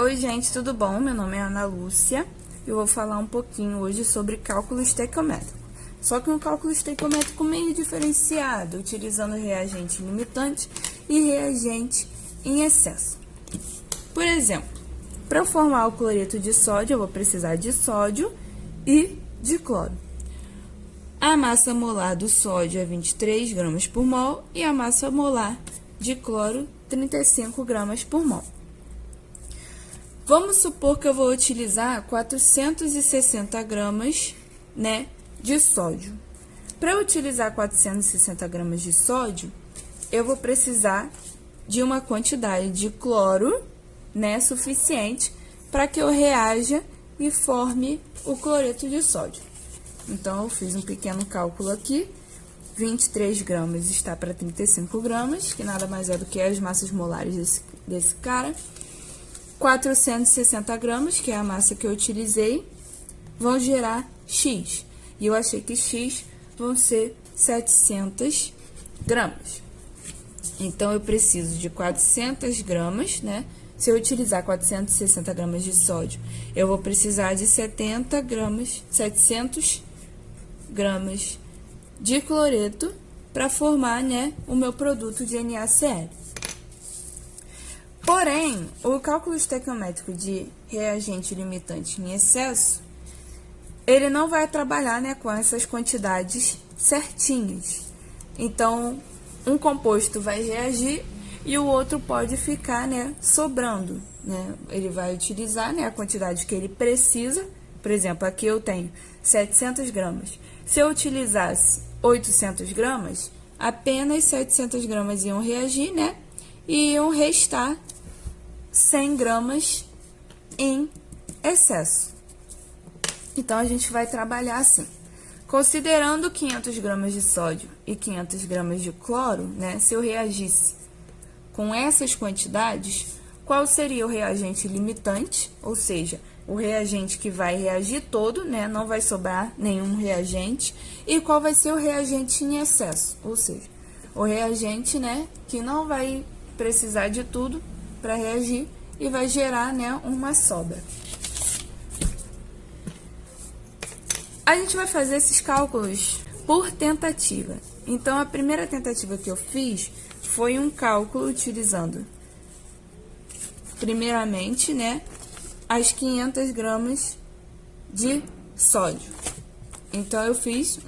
Oi, gente, tudo bom? Meu nome é Ana Lúcia e eu vou falar um pouquinho hoje sobre cálculo estequiométrico. Só que um cálculo estequiométrico meio diferenciado, utilizando reagente limitante e reagente em excesso. Por exemplo, para eu formar o cloreto de sódio, eu vou precisar de sódio e de cloro. A massa molar do sódio é 23 gramas por mol e a massa molar de cloro, 35 gramas por mol. Vamos supor que eu vou utilizar 460 gramas, de sódio. Para eu utilizar 460 gramas de sódio, eu vou precisar de uma quantidade de cloro, suficiente para que eu reaja e forme o cloreto de sódio. Então, eu fiz um pequeno cálculo aqui. 23 gramas está para 35 gramas, que nada mais é do que as massas molares desse cara. 460 gramas, que é a massa que eu utilizei, vão gerar X. E eu achei que X vão ser 700 gramas. Então, eu preciso de 400 gramas, Se eu utilizar 460 gramas de sódio, eu vou precisar de 700 gramas de cloreto para formar, o meu produto de NaCl. Porém, o cálculo estequiométrico de reagente limitante em excesso, ele não vai trabalhar, com essas quantidades certinhas. Então, um composto vai reagir e o outro pode ficar, sobrando, Ele vai utilizar, a quantidade que ele precisa. Por exemplo, aqui eu tenho 700 gramas. Se eu utilizasse 800 gramas, apenas 700 gramas iam reagir, E iam restar 100 gramas em excesso. Então, a gente vai trabalhar assim. Considerando 500 gramas de sódio e 500 gramas de cloro, se eu reagisse com essas quantidades, qual seria o reagente limitante? Ou seja, o reagente que vai reagir todo, não vai sobrar nenhum reagente. E qual vai ser o reagente em excesso? Ou seja, o reagente, que não vai precisar de tudo para reagir e vai gerar, uma sobra. A gente vai fazer esses cálculos por tentativa. Então, a primeira tentativa que eu fiz foi um cálculo utilizando, primeiramente, as 500 gramas de sódio. Então, eu fiz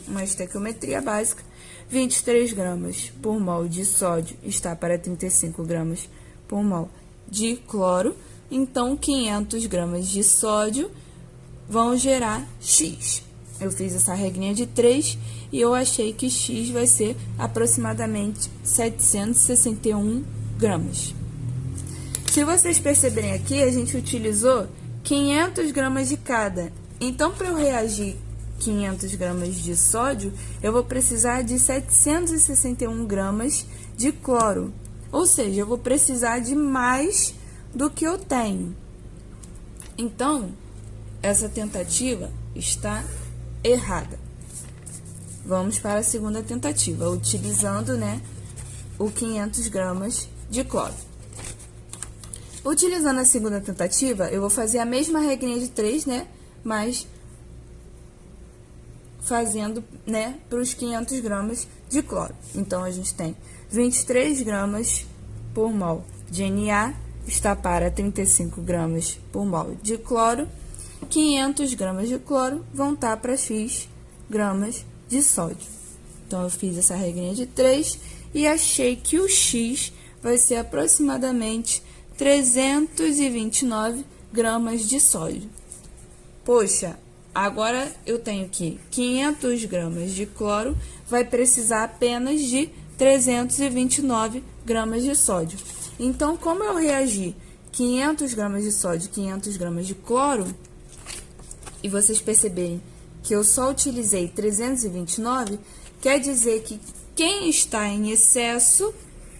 uma estequiometria básica. 23 gramas por mol de sódio está para 35 gramas por mol de cloro. Então, 500 gramas de sódio vão gerar X. Eu fiz essa regrinha de 3 e eu achei que X vai ser aproximadamente 761 gramas. Se vocês perceberem aqui, a gente utilizou 500 gramas de cada. Então, para eu reagir 500 gramas de sódio, eu vou precisar de 761 gramas de cloro. Ou seja, eu vou precisar de mais do que eu tenho. Então, essa tentativa está errada. Vamos para a segunda tentativa, utilizando, o 500 gramas de cloro. Utilizando a segunda tentativa, eu vou fazer a mesma regrinha de 3, mas fazendo, para os 500 gramas de cloro. Então, a gente tem 23 gramas por mol de Na, está para 35 gramas por mol de cloro. 500 gramas de cloro vão estar para X gramas de sódio. Então, eu fiz essa regrinha de 3 e achei que o X vai ser aproximadamente 329 gramas de sódio. Poxa, agora eu tenho que 500 gramas de cloro vai precisar apenas de 329 gramas de sódio. Então, como eu reagi 500 gramas de sódio e 500 gramas de cloro, e vocês perceberem que eu só utilizei 329, quer dizer que quem está em excesso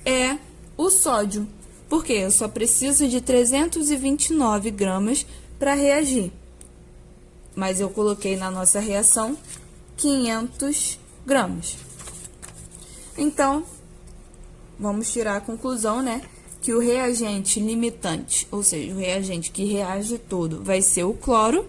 é o sódio. Porque eu só preciso de 329 gramas para reagir. Mas eu coloquei na nossa reação 500 gramas. Então, vamos tirar a conclusão, que o reagente limitante, ou seja, o reagente que reage todo, vai ser o cloro.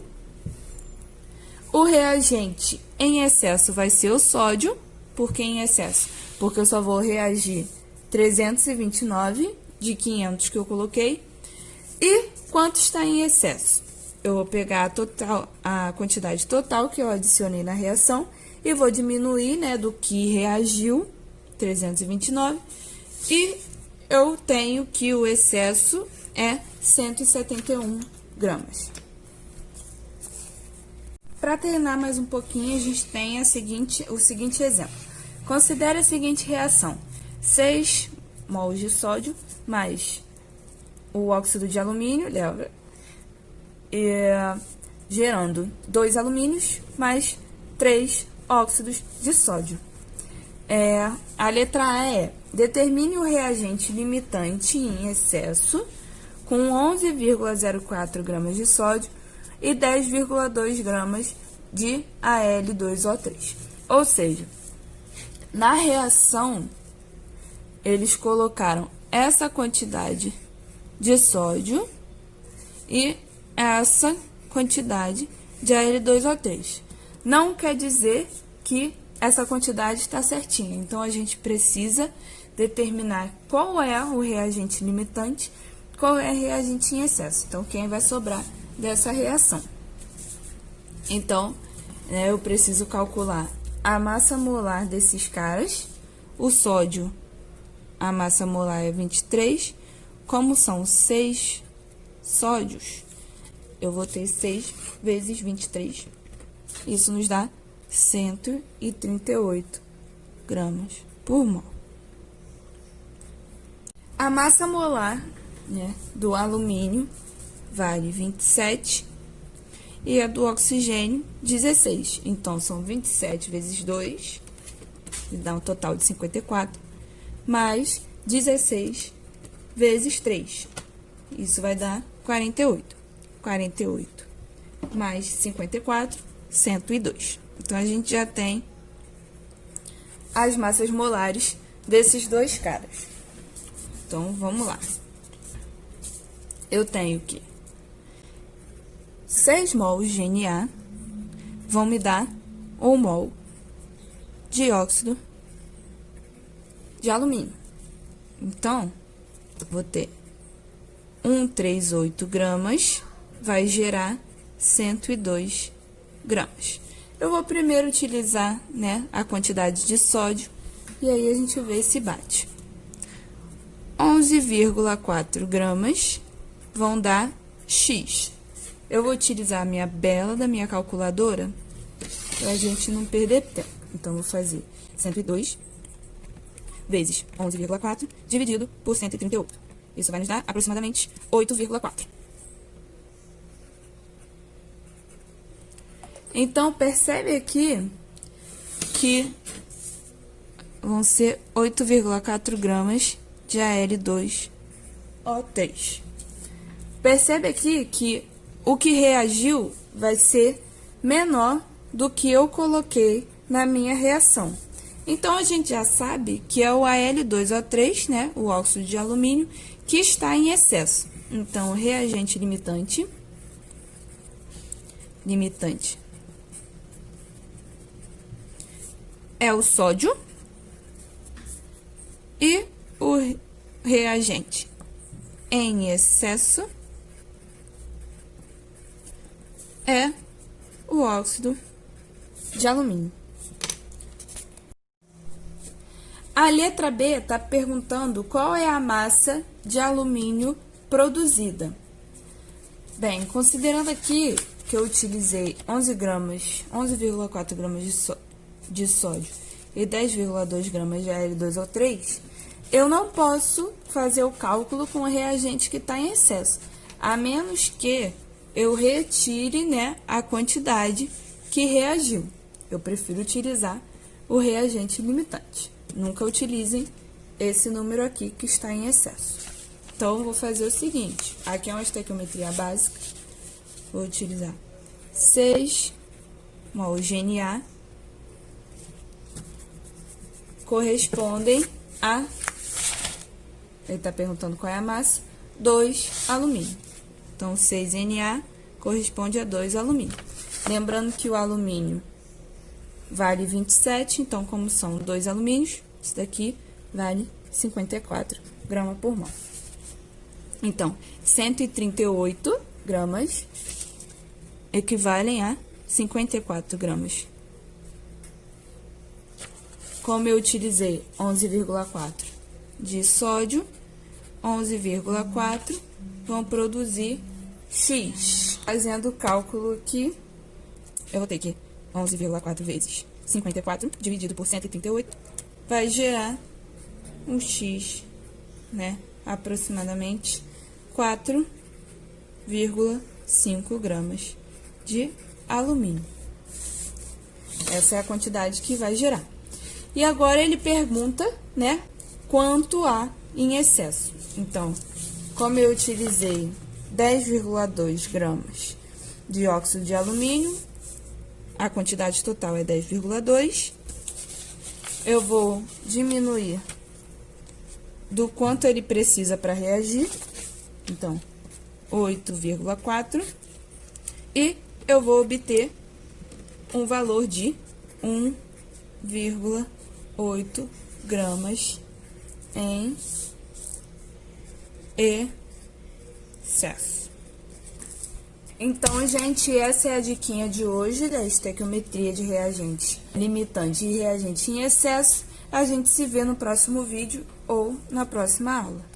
O reagente em excesso vai ser o sódio. Por que em excesso? Porque eu só vou reagir 329 de 500 que eu coloquei. E quanto está em excesso? Eu vou pegar a quantidade total que eu adicionei na reação e vou diminuir, né, do que reagiu, 329, e eu tenho que o excesso é 171 gramas. Para treinar mais um pouquinho, a gente tem o seguinte exemplo. Considere a seguinte reação: 6 mols de sódio mais o óxido de alumínio, gerando 2 alumínios mais 3 óxidos de sódio. A letra A é: determine o reagente limitante em excesso com 11,04 gramas de sódio e 10,2 gramas de Al2O3. Ou seja, na reação, eles colocaram essa quantidade de sódio e essa quantidade de Al2O3. Não quer dizer que essa quantidade está certinha. Então, a gente precisa determinar qual é o reagente limitante, qual é o reagente em excesso. Então, quem vai sobrar dessa reação. Então, eu preciso calcular a massa molar desses caras. O sódio, a massa molar é 23. Como são 6 sódios, eu vou ter 6 vezes 23. Isso nos dá 138 gramas por mol. A massa molar, né, do alumínio vale 27 e a do oxigênio 16. Então, são 27 vezes 2, que dá um total de 54, mais 16 vezes 3. Isso vai dar 48. 48 mais 54, 102. Então, a gente já tem as massas molares desses dois caras. Então, vamos lá. Eu tenho que 6 mols de Na vão me dar 1 mol de óxido de alumínio. Então, vou ter 138 gramas, vai gerar 102 gramas. Eu vou primeiro utilizar, né, a quantidade de sódio, e aí a gente vê se bate. 11,4 gramas vão dar X. Eu vou utilizar a minha bela da minha calculadora pra gente não perder tempo. Então, vou fazer 102 vezes 11,4 dividido por 138. Isso vai nos dar aproximadamente 8,4. Então, percebe aqui que vão ser 8,4 gramas de Al2O3. Percebe aqui que o que reagiu vai ser menor do que eu coloquei na minha reação. Então, a gente já sabe que é o Al2O3, né, o óxido de alumínio, que está em excesso. Então, o reagente limitante é o sódio e o reagente em excesso é o óxido de alumínio. A letra B está perguntando qual é a massa de alumínio produzida. Bem, considerando aqui que eu utilizei 11,4 gramas de sódio e 10,2 gramas de Al2O3, eu não posso fazer o cálculo com o reagente que está em excesso, a menos que eu retire, né, a quantidade que reagiu. Eu prefiro utilizar o reagente limitante. Nunca utilizem esse número aqui que está em excesso. Então, eu vou fazer o seguinte. Aqui é uma estequiometria básica. Vou utilizar 6 mol de Na correspondem a ele está perguntando qual é a massa, 2 alumínio. Então, 6 Na corresponde a 2 alumínio. Lembrando que o alumínio vale 27, então, como são 2 alumínios, isso daqui vale 54 gramas por mol. Então, 138 gramas equivalem a 54 gramas. Como eu utilizei 11,4 de sódio, 11,4 vão produzir X. Fazendo o cálculo aqui, eu vou ter que 11,4 vezes 54 dividido por 138 vai gerar um X, né? Aproximadamente 4,5 gramas de alumínio. Essa é a quantidade que vai gerar. E agora ele pergunta, né, quanto há em excesso. Então, como eu utilizei 10,2 gramas de óxido de alumínio, a quantidade total é 10,2. Eu vou diminuir do quanto ele precisa para reagir. Então, 8,4. E eu vou obter um valor de 1,8 gramas em excesso. Então, gente, essa é a diquinha de hoje da estequiometria de reagente limitante e reagente em excesso. A gente se vê no próximo vídeo ou na próxima aula.